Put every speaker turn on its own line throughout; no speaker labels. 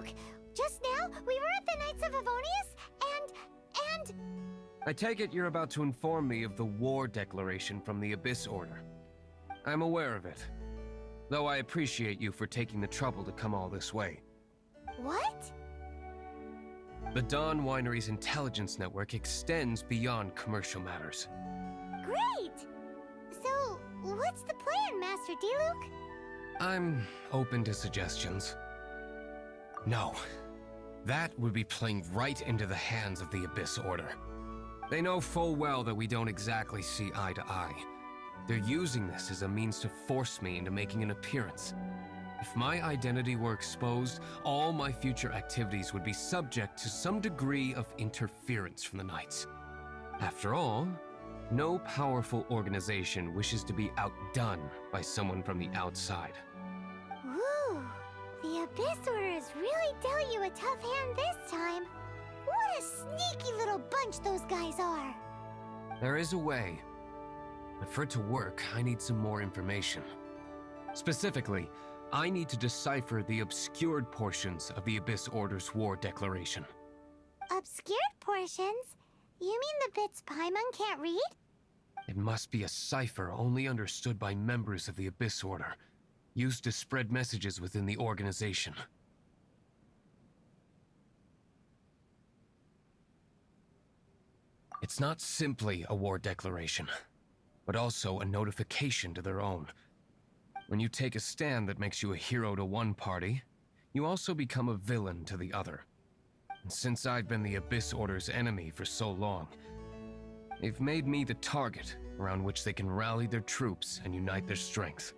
Diluc! Just now, we were at the Knights of Avonius, and...
I take it you're about to inform me of the war declaration from the Abyss Order. I'm aware of it, though I appreciate you for taking the trouble to come all this way.
What?
The Dawn Winery's intelligence network extends beyond commercial matters.
Great! So, what's the plan, Master Diluc?
I'm open to suggestions. No. That would be playing right into the hands of the Abyss Order. They know full well that we don't exactly see eye to eye. They're using this as a means to force me into making an appearance. If my identity were exposed, all my future activities would be subject to some degree of interference from the Knights. After all, no powerful organization wishes to be outdone by someone from the outside.
Woo! The Abyss Order has really dealt you a tough hand this time. What a sneaky little bunch those guys are!
There is a way, but for it to work, I need some more information. Specifically, I need to decipher the obscured portions of the Abyss Order's war declaration.
Obscured portions? You mean the bits Paimon can't read?
It must be a cipher only understood by members of the Abyss Order, used to spread messages within the organization. It's not simply a war declaration, but also a notification to their own. When you take a stand that makes you a hero to one party, you also become a villain to the other. And since I've been the Abyss Order's enemy for so long, they've made me the target around which they can rally their troops and unite their strength.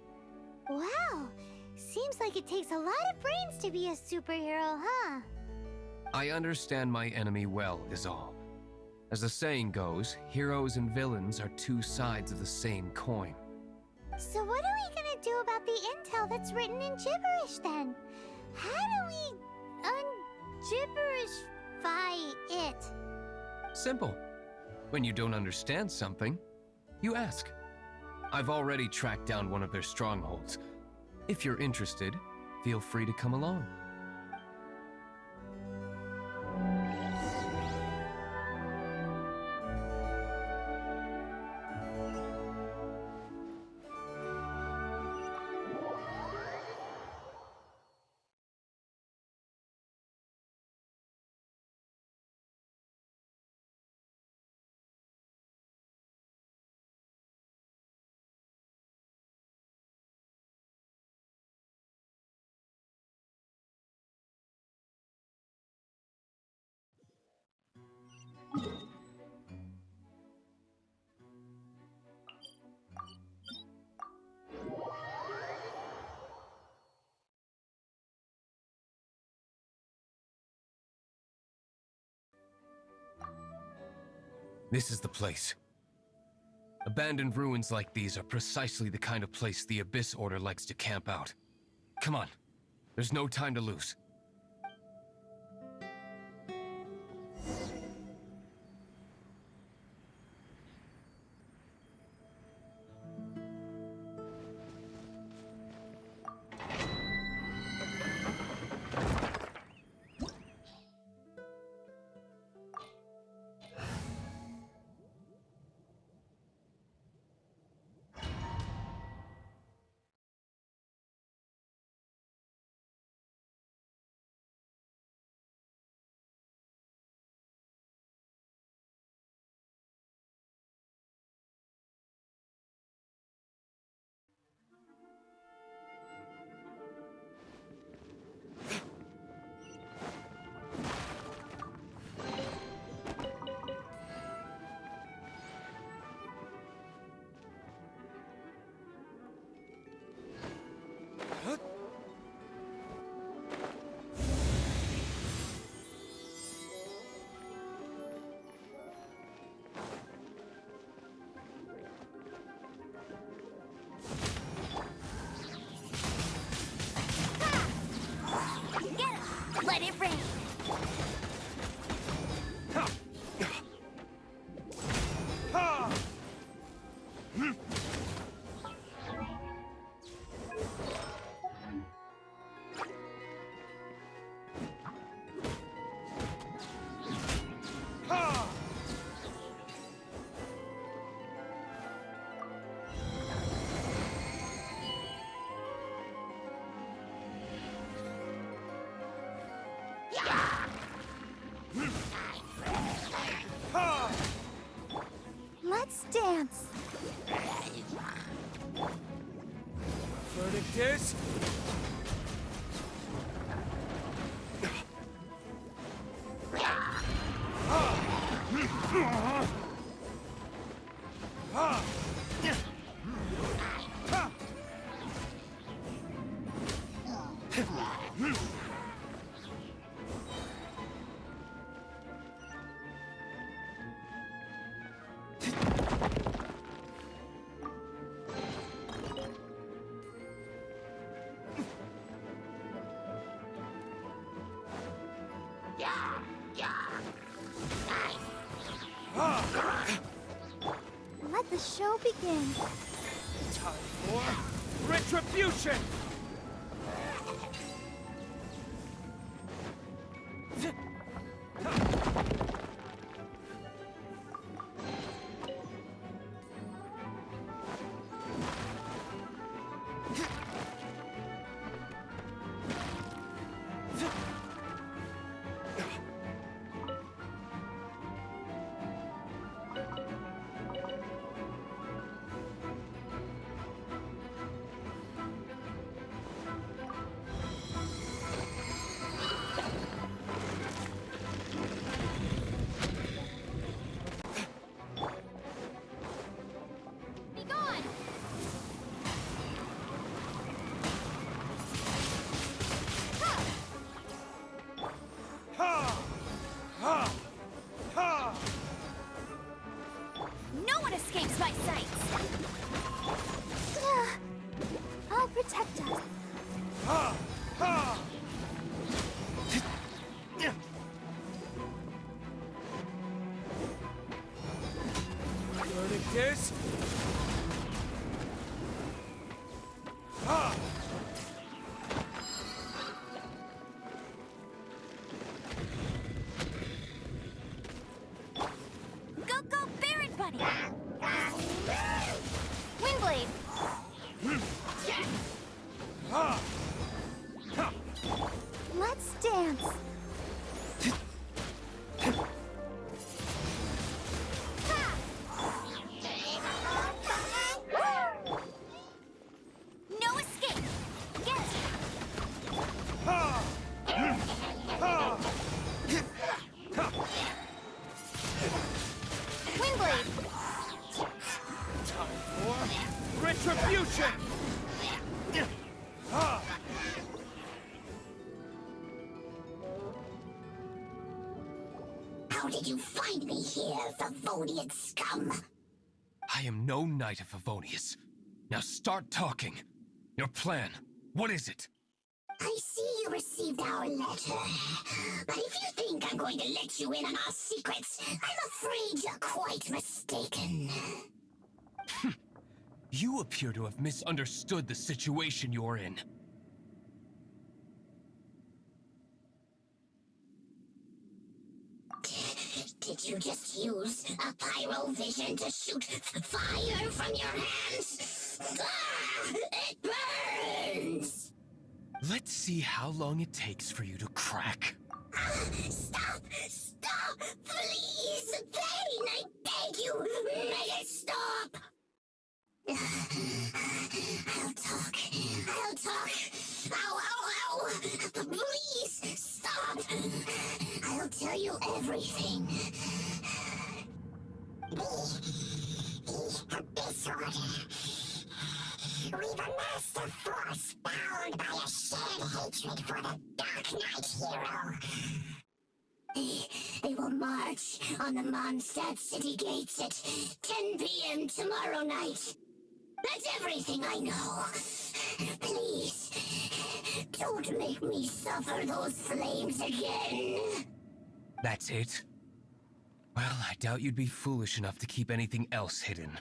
Wow! Seems like it takes a lot of brains to be a superhero, huh?
I understand my enemy well, is all. As the saying goes, heroes and villains are two sides of the same coin.
So what are we gonna do about the intel that's written in gibberish then? How do we un-gibberishify it?
Simple. When you don't understand something, you ask. I've already tracked down one of their strongholds. If you're interested, feel free to come along. This is the place. Abandoned ruins like these are precisely the kind of place the Abyss Order likes to camp out. Come on, there's no time to lose.
Let it rain! dance.
Verdict is...
Let the show begin.
Time for retribution!
Be gone!
Ha! Ha! Ha!
No one escapes my sights! I'll protect us.
Ha! Ha! Verdict is... Ha!
Go, go, Baron Bunny! Windblade!
Ha!
Let's dance! No escape! Get it!
Ha! Ha!
Windblade!
Time for retribution! Ha!
How did you find me here, Favonian scum?
I am no knight of Favonius. Now start talking. Your plan, what is it?
I see you received our letter. But if you think I'm going to let you in on our secrets, I'm afraid you're quite mistaken.
You appear to have misunderstood the situation you're in.
Did you just use a pyrovision to shoot fire from your hands? Ah, it burns!
Let's see how long it takes for you to crack.
Stop! Stop! Please! Pain! I beg you! Make it stop! I'll talk. I'll talk. Ow, ow, ow! Please! Stop! I'll tell you everything. The Abyss Order. We've amassed a force bound by a shared hatred for the Dark Knight hero. They will march on the Mondstadt city gates at 10 p.m. tomorrow night. That's everything I know. Please, don't make me suffer those flames again.
That's it? Well, I doubt you'd be foolish enough to keep anything else hidden.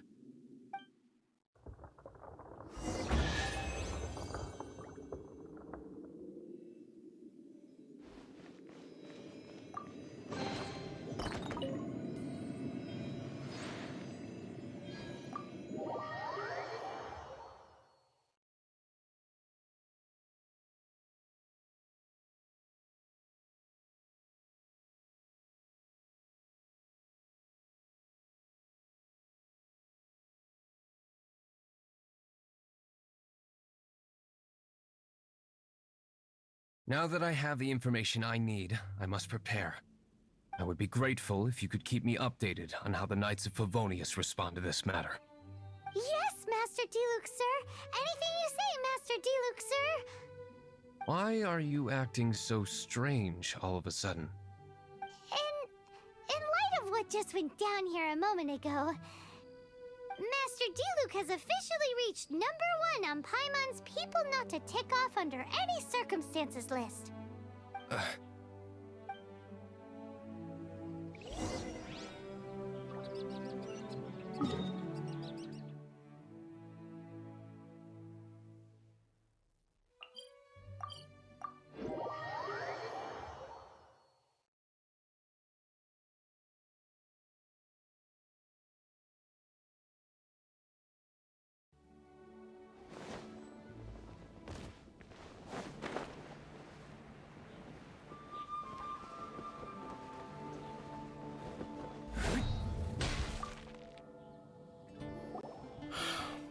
Now that I have the information I need, I must prepare. I would be grateful if you could keep me updated on how the Knights of Favonius respond to this matter.
Yes, Master Diluc, sir. Anything you say, Master Diluc, sir.
Why are you acting so strange all of a sudden?
In light of what just went down here a moment ago, Master Diluc has officially reached #1 on Paimon's People Not to Tick Off Under Any Circumstances list.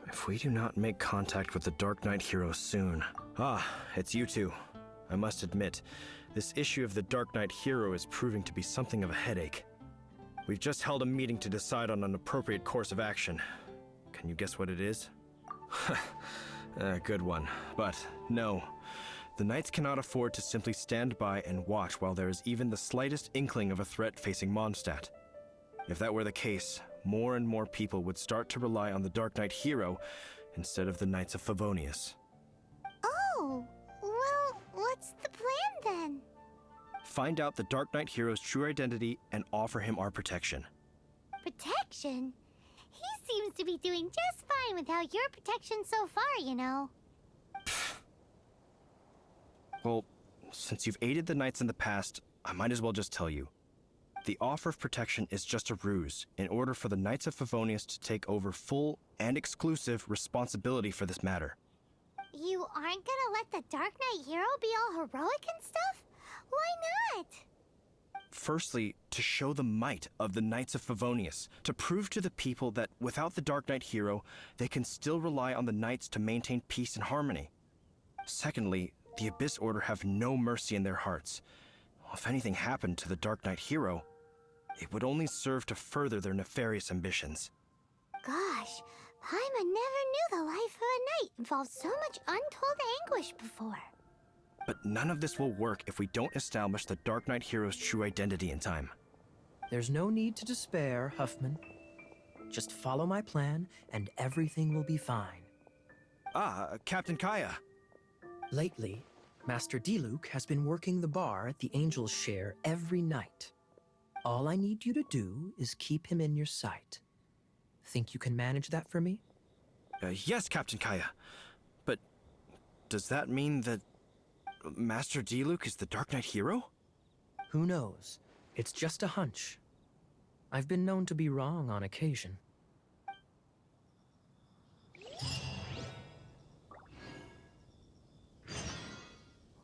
If we do not make contact with the Dark Knight hero soon... Ah, it's you two. I must admit, this issue of the Dark Knight hero is proving to be something of a headache. We've just held a meeting to decide on an appropriate course of action. Can you guess what it is? Good one. But no, the Knights cannot afford to simply stand by and watch while there is even the slightest inkling of a threat facing Mondstadt. If that were the case, more and more people would start to rely on the Dark Knight hero instead of the Knights of Favonius.
Oh, well, what's the plan then?
Find out the Dark Knight hero's true identity and offer him our protection.
Protection? He seems to be doing just fine without your protection so far, you know.
Well, since you've aided the Knights in the past, I might as well just tell you. The offer of protection is just a ruse in order for the Knights of Favonius to take over full and exclusive responsibility for this matter.
You aren't gonna let the Dark Knight hero be all heroic and stuff? Why not?
Firstly, to show the might of the Knights of Favonius, to prove to the people that without the Dark Knight hero, they can still rely on the Knights to maintain peace and harmony. Secondly, the Abyss Order have no mercy in their hearts. If anything happened to the Dark Knight hero, it would only serve to further their nefarious ambitions.
Gosh, Paimon never knew the life of a knight involved so much untold anguish before.
But none of this will work if we don't establish the Dark Knight hero's true identity in time.
There's no need to despair, Huffman. Just follow my plan, and everything will be fine.
Captain Kaya.
Lately, Master Diluc has been working the bar at the Angel's Share every night. All I need you to do is keep him in your sight. Think you can manage that for me?
Yes, Captain Kaya. But does that mean that Master Diluc is the Dark Knight hero?
Who knows? It's just a hunch. I've been known to be wrong on occasion.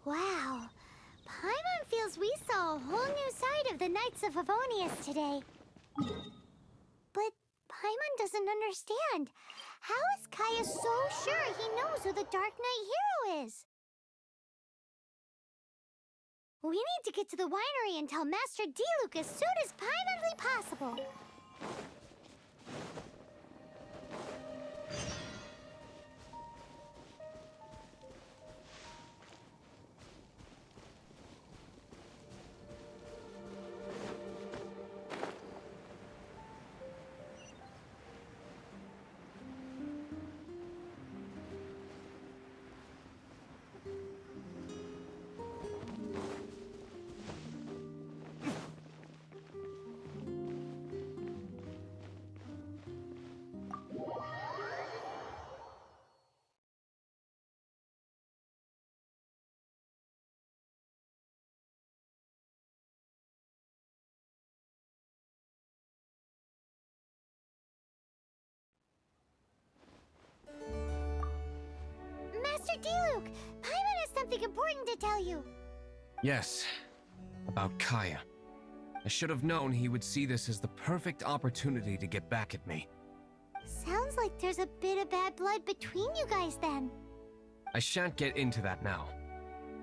Wow, Paimon feels we saw a whole new side of the Knights of Favonius today. But Paimon doesn't understand. How is Kaya so sure he knows who the Dark Knight hero is? We need to get to the winery and tell Master Diluc as soon as Paimonly possible. Master Diluc, Paimon has something important to tell you.
Yes, about Kaya. I should have known he would see this as the perfect opportunity to get back at me.
Sounds like there's a bit of bad blood between you guys then.
I shan't get into that now.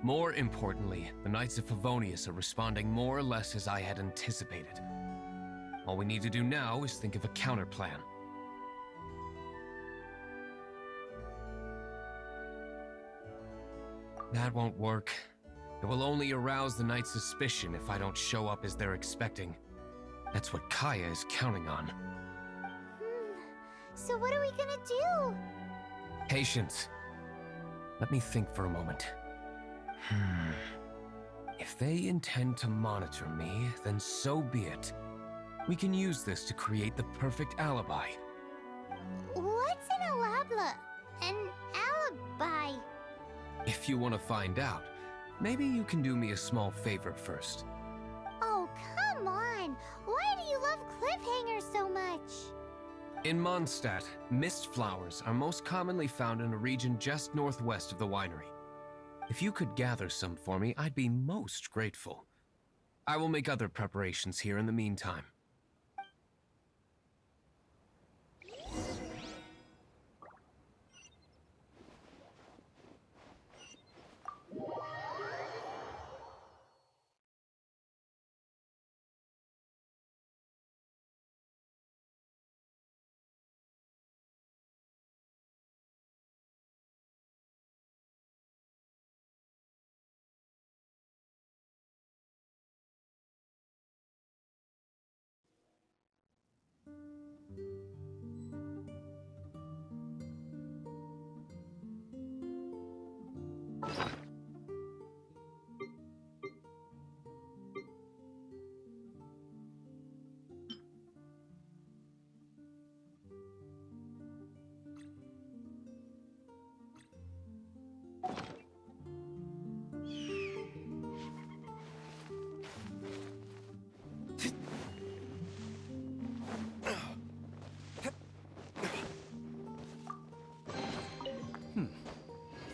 More importantly, the Knights of Favonius are responding more or less as I had anticipated. All we need to do now is think of a counterplan. That won't work. It will only arouse the Knights' suspicion if I don't show up as they're expecting. That's what Kaya is counting on.
So what are we gonna do?
Patience. Let me think for a moment. If they intend to monitor me, then so be it. We can use this to create the perfect alibi.
What's an alabla? An alibi?
If you want to find out, maybe you can do me a small favor first.
Oh, come on! Why do you love cliffhangers so much?
In Mondstadt, mist flowers are most commonly found in a region just northwest of the winery. If you could gather some for me, I'd be most grateful. I will make other preparations here in the meantime.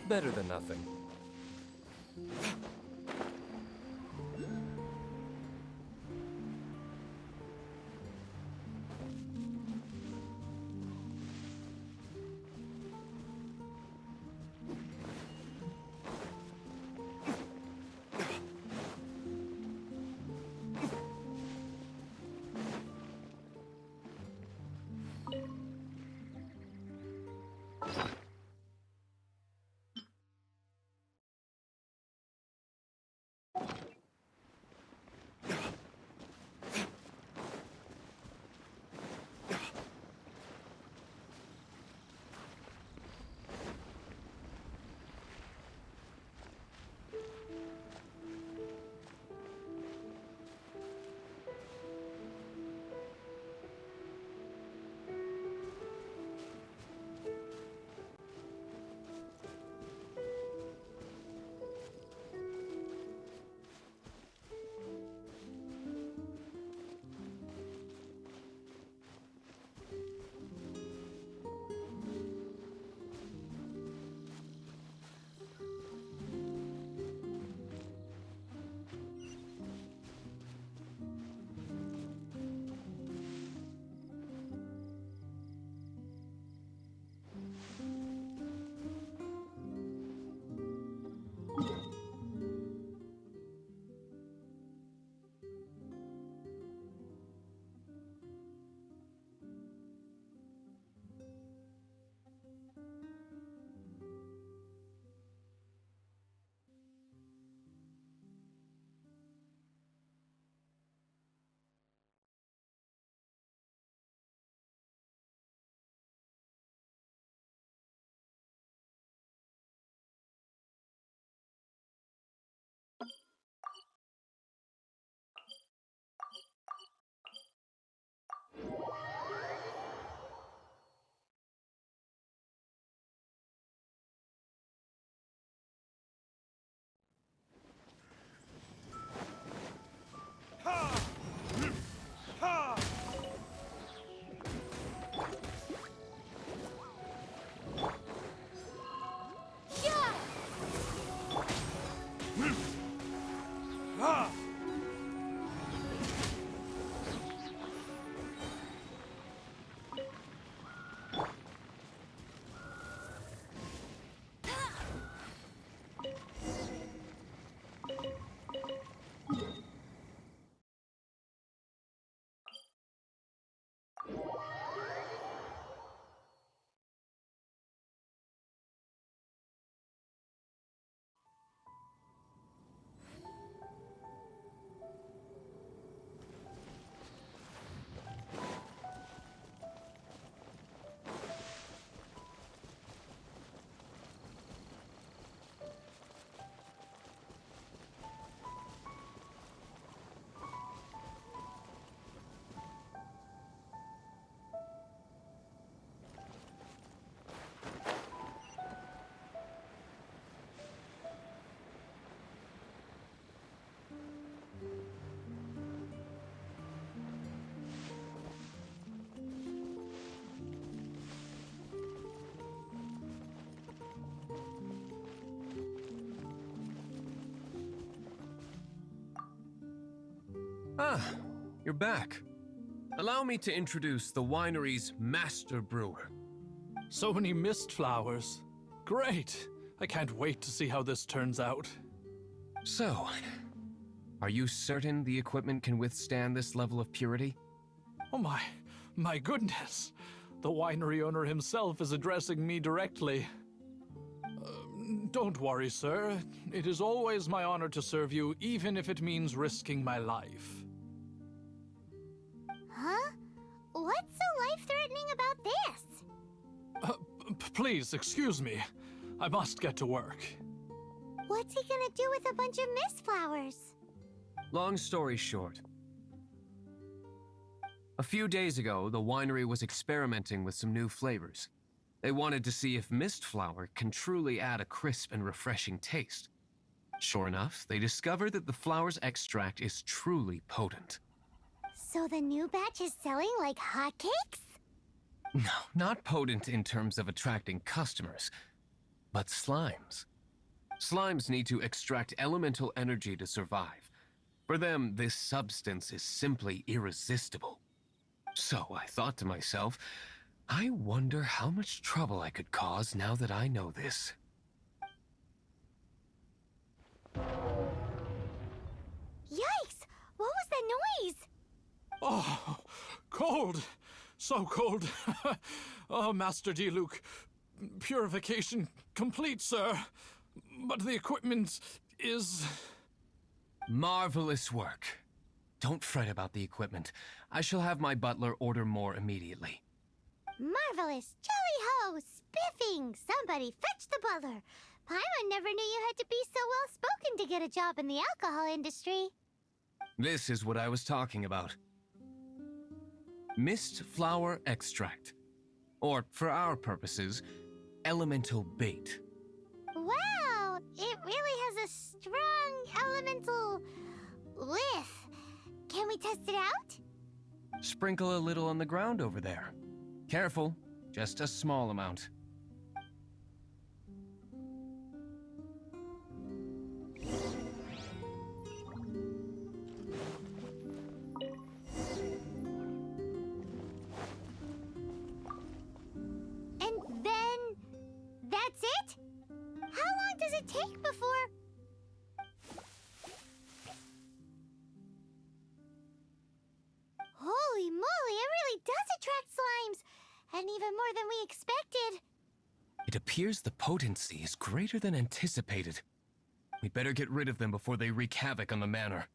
Better than nothing.
Ah, you're back. Allow me to introduce the winery's master brewer.
So many mist flowers. Great! I can't wait to see how this turns out.
So, are you certain the equipment can withstand this level of purity?
Oh my goodness! The winery owner himself is addressing me directly. Don't worry, sir. It is always my honor to serve you, even if it means risking my life.
Huh? What's so life-threatening about this?
Please, excuse me. I must get to work.
What's he gonna do with a bunch of mist flowers?
Long story short, a few days ago, the winery was experimenting with some new flavors. They wanted to see if mist flower can truly add a crisp and refreshing taste. Sure enough, they discovered that the flower's extract is truly potent.
So the new batch is selling like hotcakes?
No, not potent in terms of attracting customers, but slimes. Slimes need to extract elemental energy to survive. For them, this substance is simply irresistible. So I thought to myself, I wonder how much trouble I could cause now that I know this.
Yikes! What was that noise?
Oh, cold! So cold! Oh, Master Diluc, purification complete, sir. But the equipment is...
Marvelous work. Don't fret about the equipment. I shall have my butler order more immediately.
Marvelous! Jolly-ho! Spiffing! Somebody fetch the butler! Paimon never knew you had to be so well-spoken to get a job in the alcohol industry.
This is what I was talking about. Mist flower extract. Or, for our purposes, elemental bait.
Wow! It really has a strong elemental whiff. Can we test it out?
Sprinkle a little on the ground over there. Careful, just a small amount.
And then... that's it? How long does it take before... Holy moly, it really does attract slimes! And even more than we expected.
It appears the potency is greater than anticipated. We'd better get rid of them before they wreak havoc on the manor.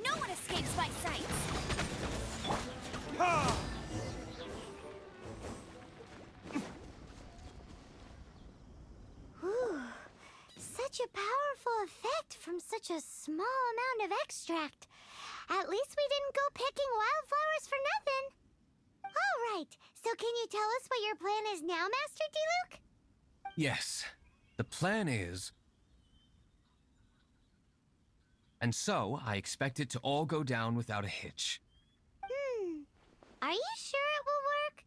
No one escapes my sight! Whew. Such a powerful effect from such a small amount of extract. At least we didn't go picking wildflowers for nothing. All right, so can you tell us what your plan is now, Master Diluc?
Yes, the plan is... And so, I expect it to all go down without a hitch.
Are you sure it will work?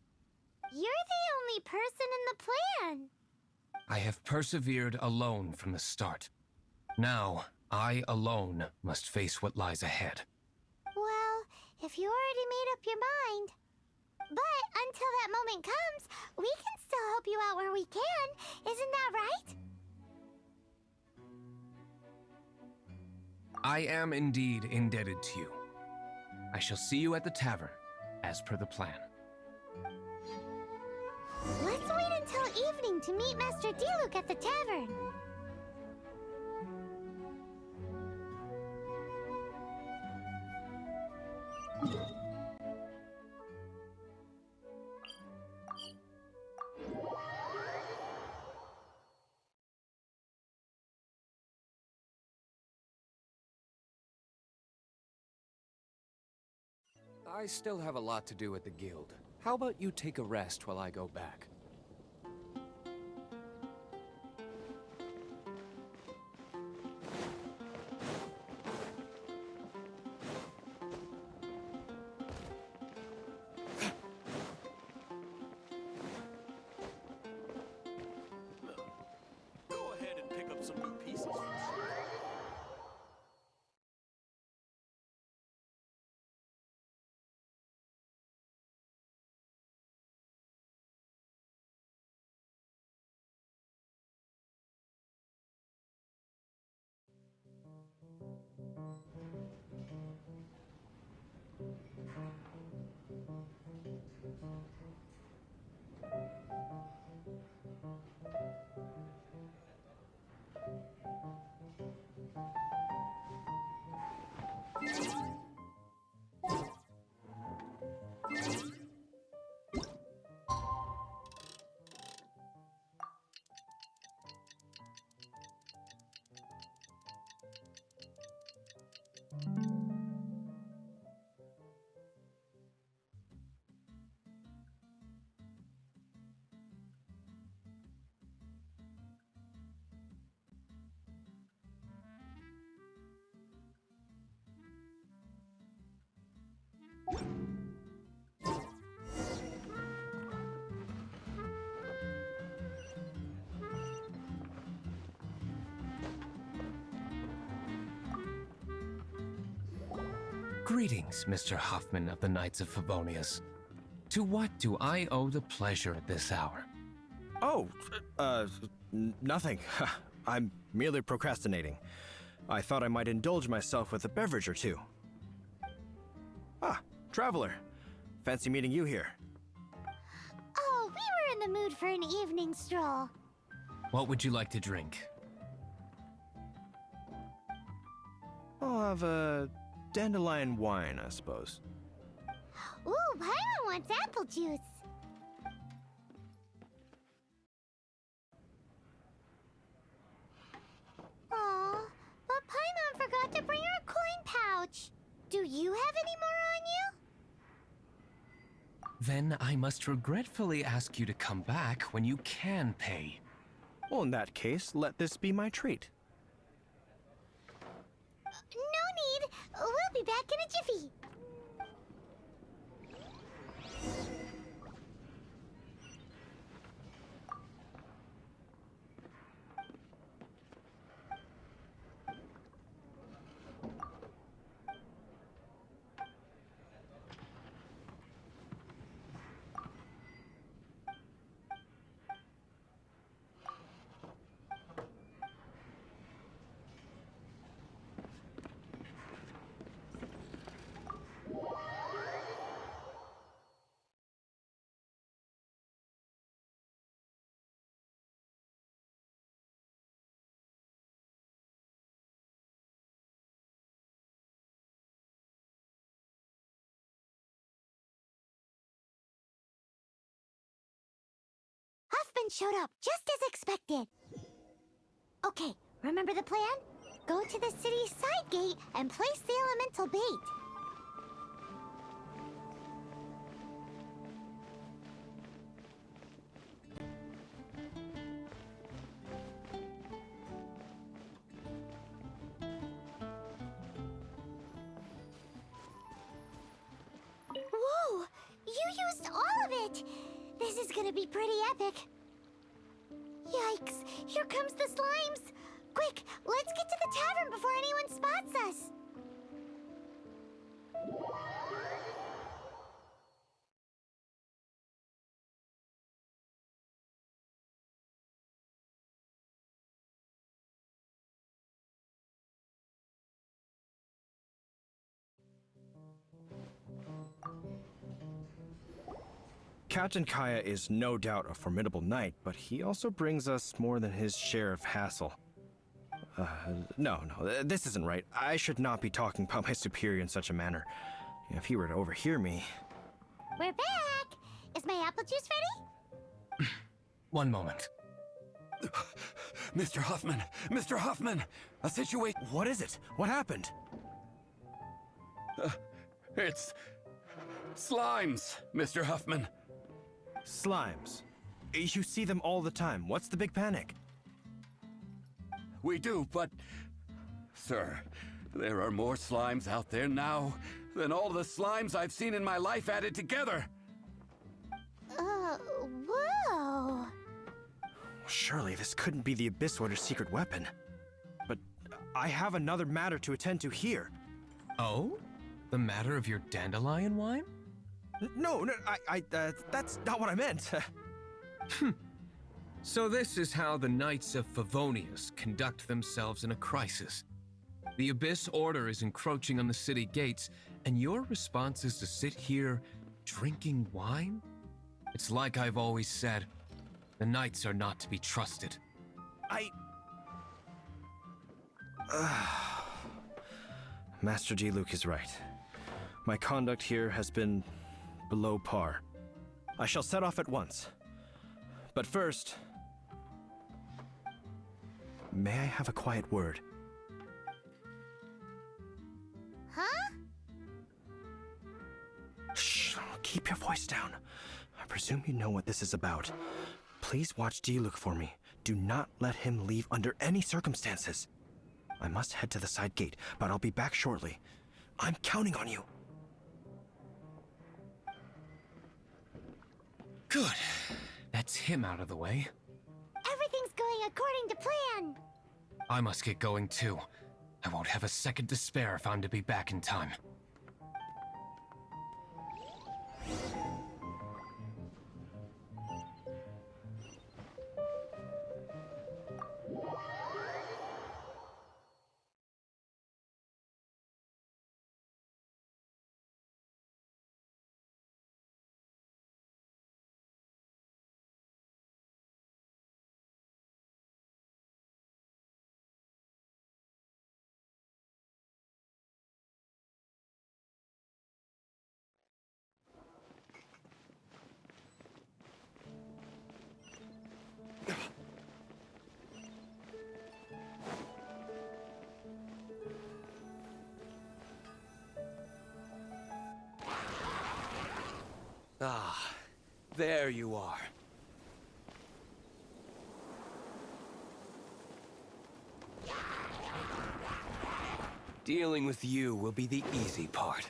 You're the only person in the plan.
I have persevered alone from the start. Now, I alone must face what lies ahead.
Well, if you already made up your mind. But until that moment comes, we can still help you out where we can. Isn't that right?
I am indeed indebted to you. I shall see you at the tavern, as per the plan.
Let's wait until evening to meet Master Diluc at the tavern.
I still have a lot to do at the guild. How about you take a rest while I go back?
Go ahead and pick up some new pieces for sure.
Greetings, Mr. Hoffman of the Knights of Favonius. To what do I owe the pleasure at this hour?
Oh, nothing. I'm merely procrastinating. I thought I might indulge myself with a beverage or two. Ah, traveler. Fancy meeting you here.
Oh, we were in the mood for an evening stroll.
What would you like to drink?
I'll have a dandelion wine, I suppose.
Ooh, Paimon wants apple juice. Aw, but Paimon forgot to bring her coin pouch. Do you have any more on you?
Then I must regretfully ask you to come back when you can pay.
Well, in that case, let this be my treat.
No need. We'll be back in a jiffy. Huffman showed up just as expected. Okay, remember the plan? Go to the city's side gate and place the elemental bait. Whoa! You used all of it! This is gonna be pretty epic. Yikes! Here comes the slimes! Quick, let's get to the tavern before anyone spots us!
Captain Kaya is no doubt a formidable knight, but he also brings us more than his share of hassle. No, this isn't right. I should not be talking about my superior in such a manner. If he were to overhear me...
We're back! Is my apple juice ready?
One moment.
Mr. Hoffman! Mr. Hoffman! A situation...
What is it? What happened?
It's
Slimes, Mr. Huffman.
Slimes. You see them all the time. What's the big panic?
We do, but... Sir, there are more slimes out there now than all the slimes I've seen in my life added together.
Whoa.
Surely this couldn't be the Abyss Order's secret weapon. But I have another matter to attend to here.
Oh? The matter of your dandelion wine?
No, that's not what I meant.
So this is how the Knights of Favonius conduct themselves in a crisis. The Abyss Order is encroaching on the city gates, and your response is to sit here drinking wine? It's like I've always said, the Knights are not to be trusted.
Master Diluc is right. My conduct here has been below par. I shall set off at once. But first, may I have a quiet word?
Huh?
Shh, keep your voice down. I presume you know what this is about. Please watch Diluc for me. Do not let him leave under any circumstances. I must head to the side gate, but I'll be back shortly. I'm counting on you.
Good. That's him out of the way.
Everything's going according to plan.
I must get going too. I won't have a second to spare if I'm to be back in time.
Ah, there you are. Dealing with you will be the easy part.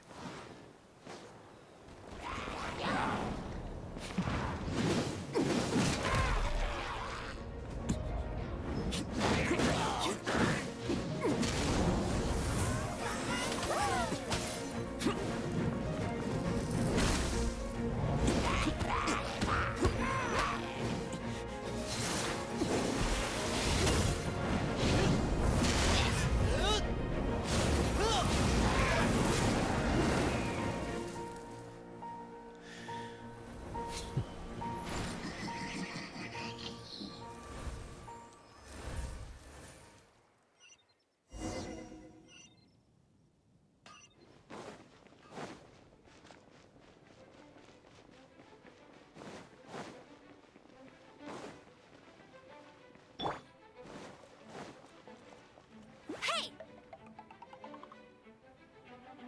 Hey!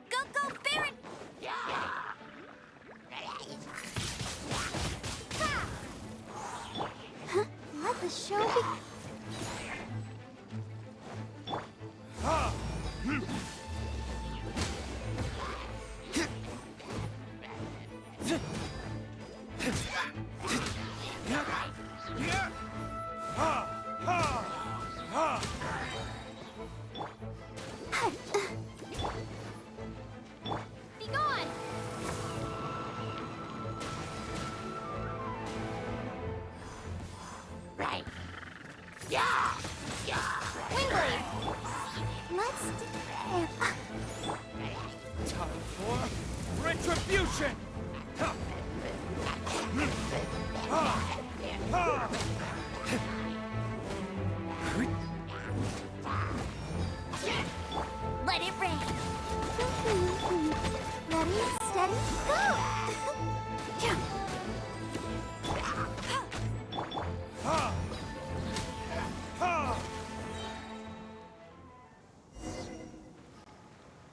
Go, Baron! Huh? Let the show be... Be gone!
Right.
Wingblade! Let's...
Time for retribution!
Let it rain! Ready, steady, go!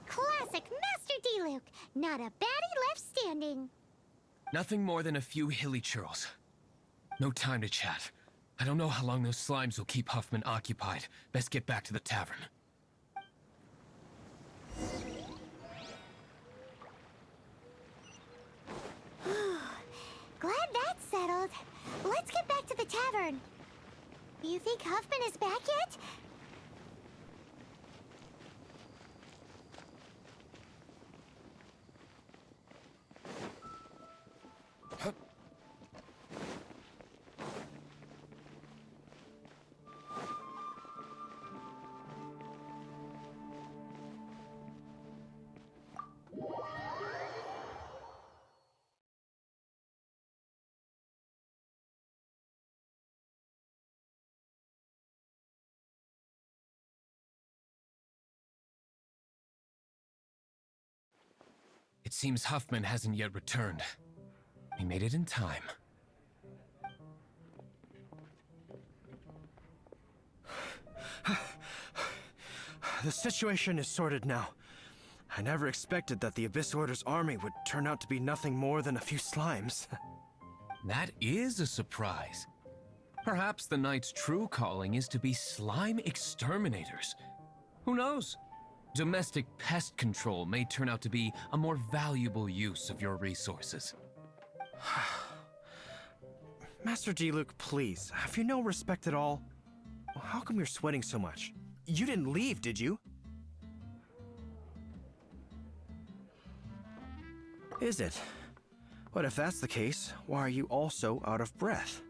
Classic Master Diluc! Not a baddie left standing! misunderstanding?
Nothing more than a few hilly churls. No time to chat. I don't know how long those slimes will keep Huffman occupied. Best get back to the tavern.
Glad that's settled. Let's get back to the tavern. You think Huffman is back yet?
It seems Huffman hasn't yet returned. He made it in time.
The situation is sorted now. I never expected that the Abyss Order's army would turn out to be nothing more than a few slimes.
That is a surprise. Perhaps the Knight's true calling is to be slime exterminators. Who knows? Domestic pest control may turn out to be a more valuable use of your resources.
Master Diluc, please, have you no respect at all? How come you're sweating so much? You didn't leave, did you? Is it? But if that's the case, why are you also out of breath?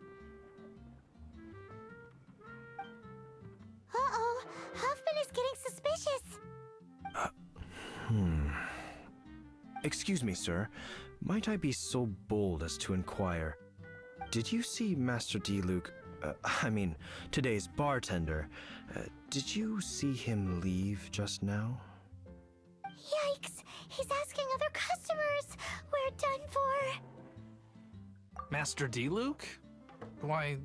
Uh-oh, Huffman is getting suspicious.
Excuse me, sir. Might I be so bold as to inquire? Did you see Master Diluc, today's bartender? Did you see him leave just now?
Yikes! He's asking other customers! We're done for!
Master Diluc? Why,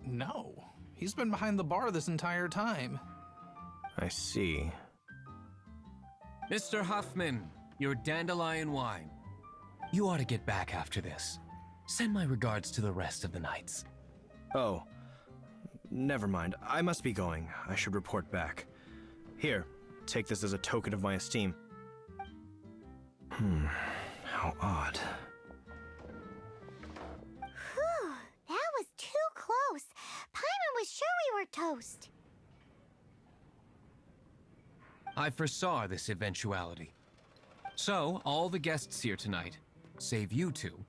no. He's been behind the bar this entire time.
I see.
Mr. Huffman, your dandelion wine. You ought to get back after this. Send my regards to the rest of the knights.
Oh, never mind. I must be going. I should report back. Here, take this as a token of my esteem. How odd.
Whew, that was too close. Paimon was sure we were toast.
I foresaw this eventuality. So, all the guests here tonight, save you two,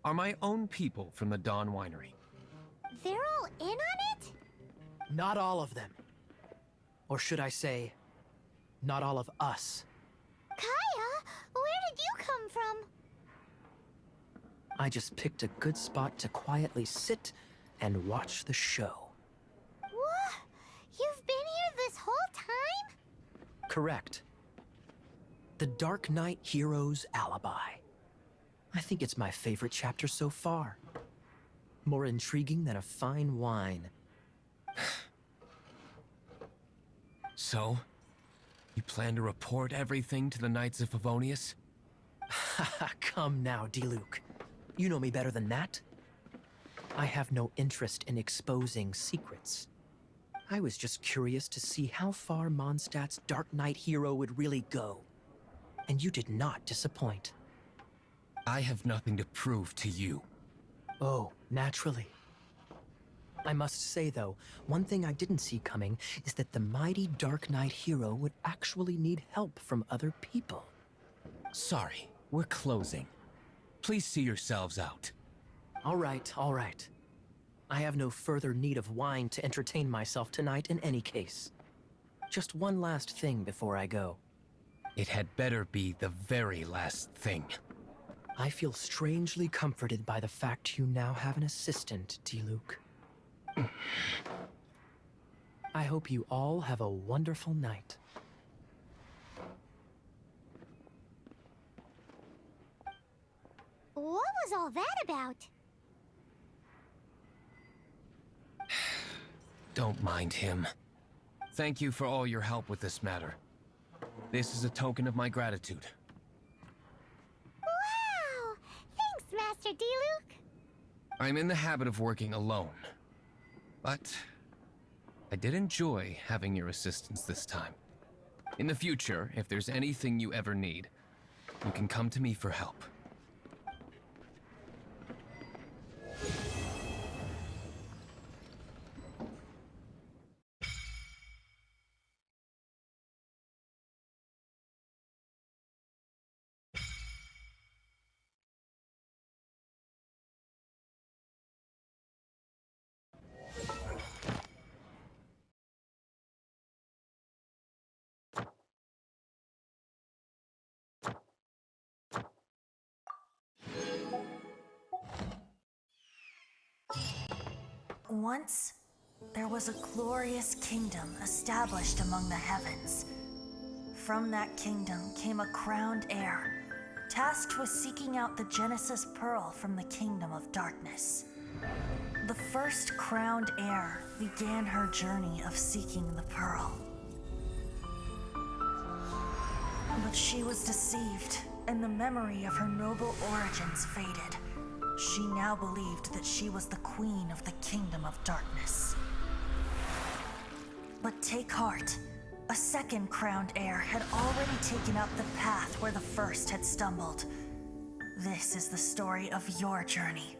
are my own people from the Dawn Winery.
They're all in on it?
Not all of them. Or should I say, not all of us.
Kaya, where did you come from?
I just picked a good spot to quietly sit and watch the show.
What? You've been here this whole time?
Correct. The Dark Knight Hero's Alibi. I think it's my favorite chapter so far. More intriguing than a fine wine.
So, you plan to report everything to the Knights of Favonius?
Come now, Diluc. You know me better than that. I have no interest in exposing secrets. I was just curious to see how far Mondstadt's Dark Knight hero would really go. And you did not disappoint.
I have nothing to prove to you.
Oh, naturally. I must say, though, one thing I didn't see coming is that the mighty Dark Knight hero would actually need help from other people.
Sorry, we're closing. Please see yourselves out.
All right, all right. I have no further need of wine to entertain myself tonight in any case. Just one last thing before I go.
It had better be the very last thing.
I feel strangely comforted by the fact you now have an assistant, Diluc. I hope you all have a wonderful night.
What was all that about?
Don't mind him. Thank you for all your help with this matter. This is a token of my gratitude.
Wow! Master Diluc?
I'm in the habit of working alone. But I did enjoy having your assistance this time. In the future, if there's anything you ever need, you can come to me for help.
Once, there was a glorious kingdom established among the heavens. From that kingdom came a crowned heir, tasked with seeking out the Genesis Pearl from the kingdom of darkness. The first crowned heir began her journey of seeking the pearl. But she was deceived, and the memory of her noble origins faded. She now believed that she was the queen of the kingdom of darkness. But take heart. A second crowned heir had already taken up the path where the first had stumbled. This is the story of your journey,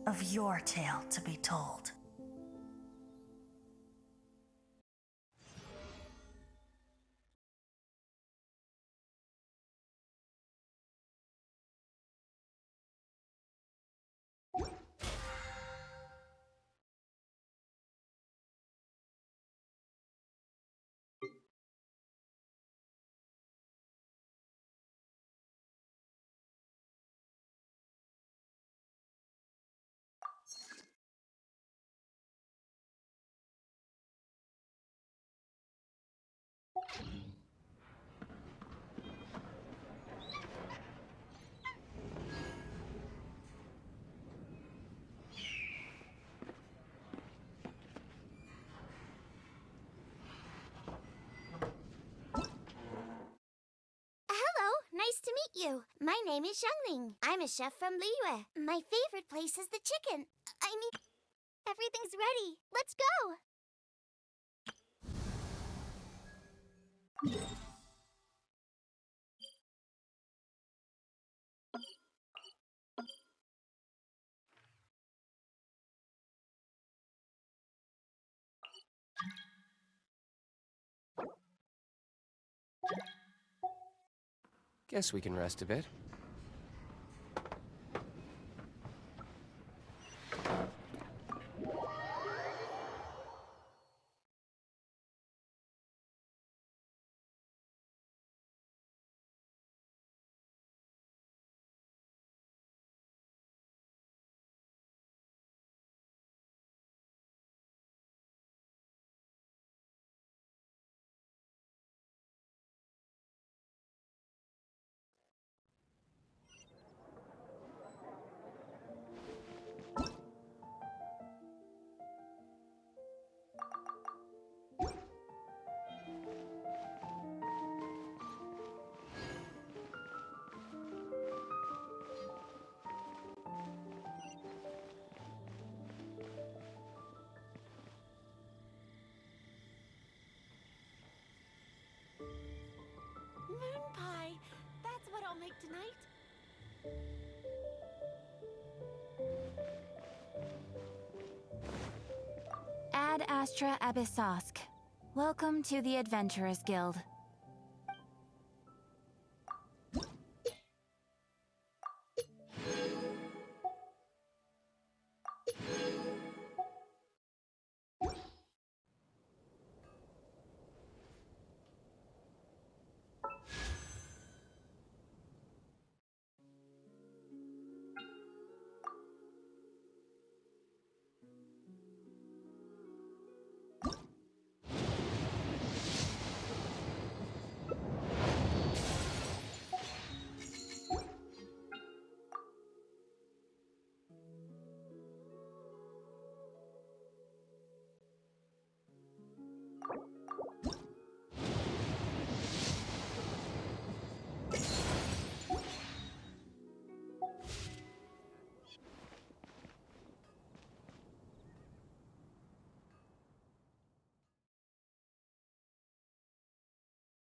of your tale to be told.
Hello, nice to meet you. My name is Xiangling. I'm a chef from Liyue. My favorite place is the chicken. I mean, everything's ready. Let's go.
Guess we can rest a bit.
Moon pie. That's what I'll make tonight.
Ad Astra Abyssosk. Welcome to the Adventurers Guild.